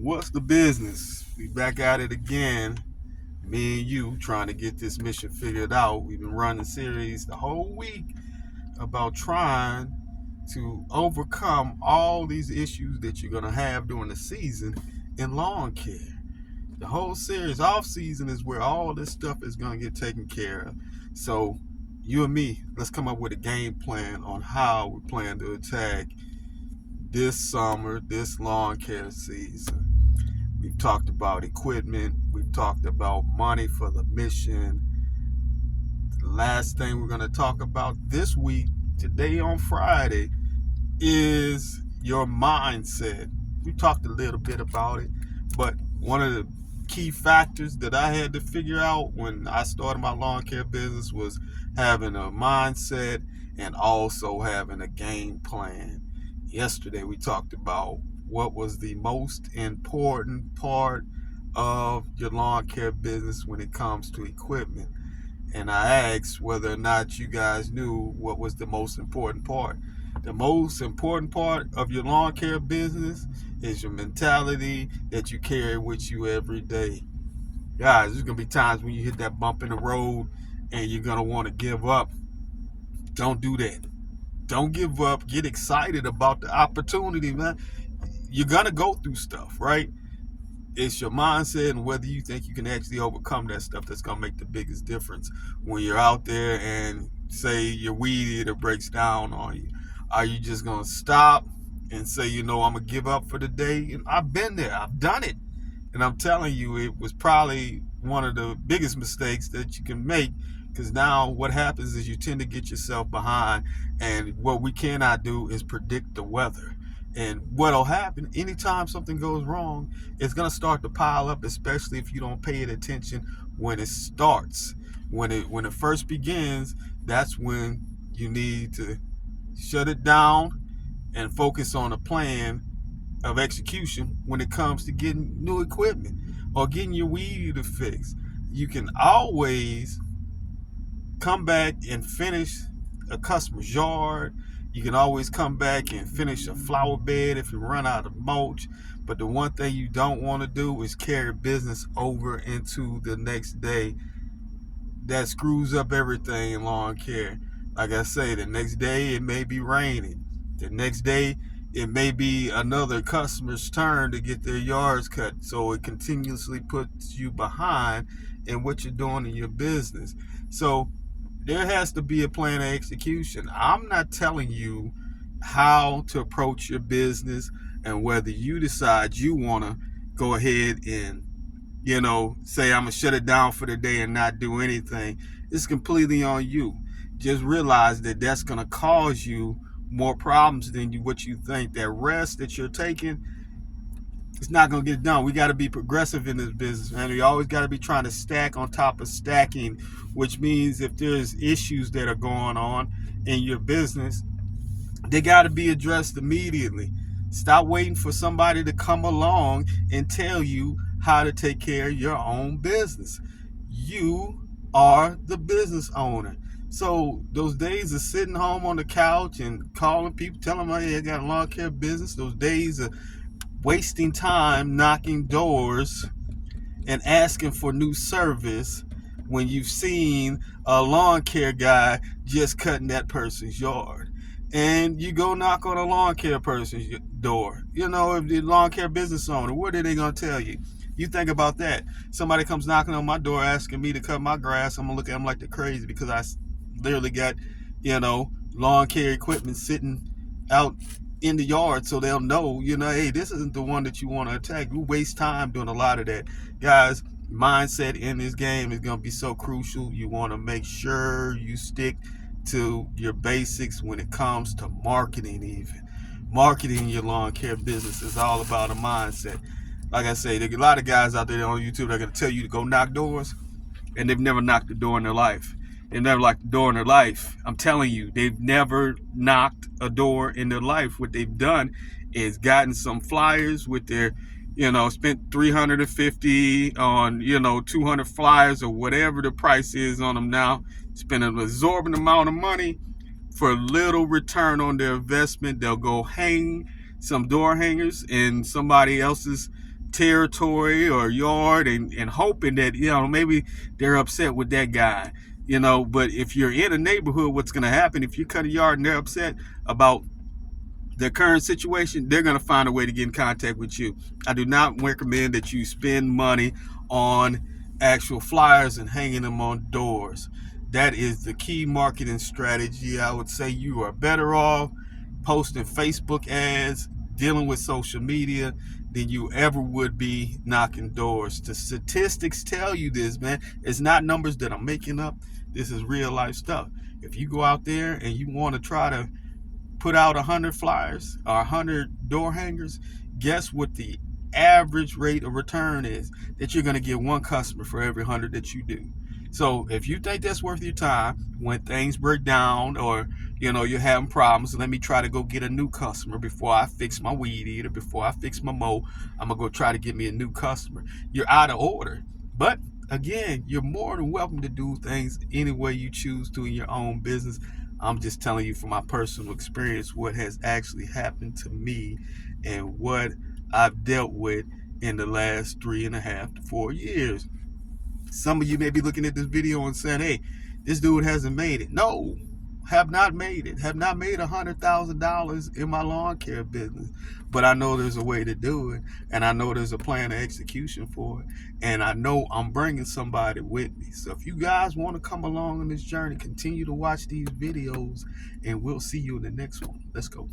What's the business? We back at it again. Me and you trying to get this mission figured out. We've been running series the whole week about trying to overcome all these issues that you're gonna have during the season in lawn care. The whole series off season is where all this stuff is gonna get taken care of. So you and me, let's come up with a game plan on how we plan to attack this summer, this lawn care season. We've talked about equipment. We've talked about money for the mission. The last thing we're going to talk about this week, today on Friday, is your mindset. We talked a little bit about it, but one of the key factors that I had to figure out when I started my lawn care business was having a mindset and also having a game plan. Yesterday we talked about what was the most important part of your lawn care business when it comes to equipment. And I asked whether or not you guys knew what was the most important part. The most important part of your lawn care business is your mentality that you carry with you every day. Guys, there's going to be times when you hit that bump in the road and you're going to want to give up. Don't do that. Don't give up. Get excited about the opportunity, man. You're going to go through stuff, right? It's your mindset and whether you think you can actually overcome that stuff that's going to make the biggest difference when you're out there and say your weed eater breaks down on you. Are you just going to stop and say, I'm going to give up for the day? And I've been there. I've done it. And I'm telling you, it was probably one of the biggest mistakes that you can make, because now what happens is you tend to get yourself behind, and what we cannot do is predict the weather. And what'll happen anytime something goes wrong, it's going to start to pile up, especially if you don't pay it attention when it starts. When it first begins, that's when you need to shut it down and focus on a plan of execution when it comes to getting new equipment or getting your weed to fix. You can always come back and finish a customer's yard. You can always come back and finish a flower bed if you run out of mulch. But the one thing you don't want to do is carry business over into the next day. That screws up everything in lawn care. Like I say, the next day it may be raining. The next day it may be another customer's turn to get their yards cut. So it continuously puts you behind in what you're doing in your business. So there has to be a plan of execution. I'm not telling you how to approach your business and whether you decide you want to go ahead and, say I'm going to shut it down for the day and not do anything. It's completely on you. Just realize that that's going to cause you more problems than what you think. That rest that you're taking, it's not going to get it done. We got to be progressive in this business, man. We always got to be trying to stack on top of stacking, which means if there's issues that are going on in your business, they got to be addressed immediately. Stop waiting for somebody to come along and tell you how to take care of your own business. You are the business owner. So those days of sitting home on the couch and calling people, telling them, hey, I got a lawn care business, those days of wasting time knocking doors and asking for new service when you've seen a lawn care guy just cutting that person's yard. And you go knock on a lawn care person's door. If the lawn care business owner, what are they going to tell you? You think about that. Somebody comes knocking on my door asking me to cut my grass. I'm going to look at them like they're crazy because I literally got, lawn care equipment sitting out in the yard, so they'll know, hey, this isn't the one that you want to attack. We waste time doing a lot of that. Guys, mindset in this game is going to be so crucial. You want to make sure you stick to your basics when it comes to marketing. Even marketing your lawn care business is all about a mindset. Like I say, there's a lot of guys out there on YouTube that are going to tell you to go knock doors, and they've never knocked a door in their life. They've never locked a door in their life. I'm telling you, they've never knocked a door in their life. What they've done is gotten some flyers with their, spent $350 on, 200 flyers or whatever the price is on them now. Spend an exorbitant amount of money for little return on their investment. They'll go hang some door hangers in somebody else's territory or yard and hoping that, maybe they're upset with that guy, but if you're in a neighborhood, what's going to happen if you cut a yard and they're upset about their current situation, they're going to find a way to get in contact with you. I do not recommend that you spend money on actual flyers and hanging them on doors. That is the key marketing strategy. I would say you are better off posting Facebook ads, dealing with social media, than you ever would be knocking doors. The statistics tell you this, man. It's not numbers that I'm making up. This is real life stuff. If you go out there and you want to try to put out 100 flyers or 100 door hangers, guess what the average rate of return is? That you're going to get one customer for every 100 that you do. So if you think that's worth your time, when things break down or you're having problems, let me try to go get a new customer before I fix my weed eater, before I fix my mow. I'm gonna go try to get me a new customer. You're out of order. But again, you're more than welcome to do things any way you choose to in your own business. I'm just telling you from my personal experience what has actually happened to me and what I've dealt with in the last 3.5 to 4 years. Some of you may be looking at this video and saying, hey, this dude hasn't made it. No, have not made it. Have not made $100,000 in my lawn care business. But I know there's a way to do it. And I know there's a plan of execution for it. And I know I'm bringing somebody with me. So if you guys want to come along on this journey, continue to watch these videos. And we'll see you in the next one. Let's go.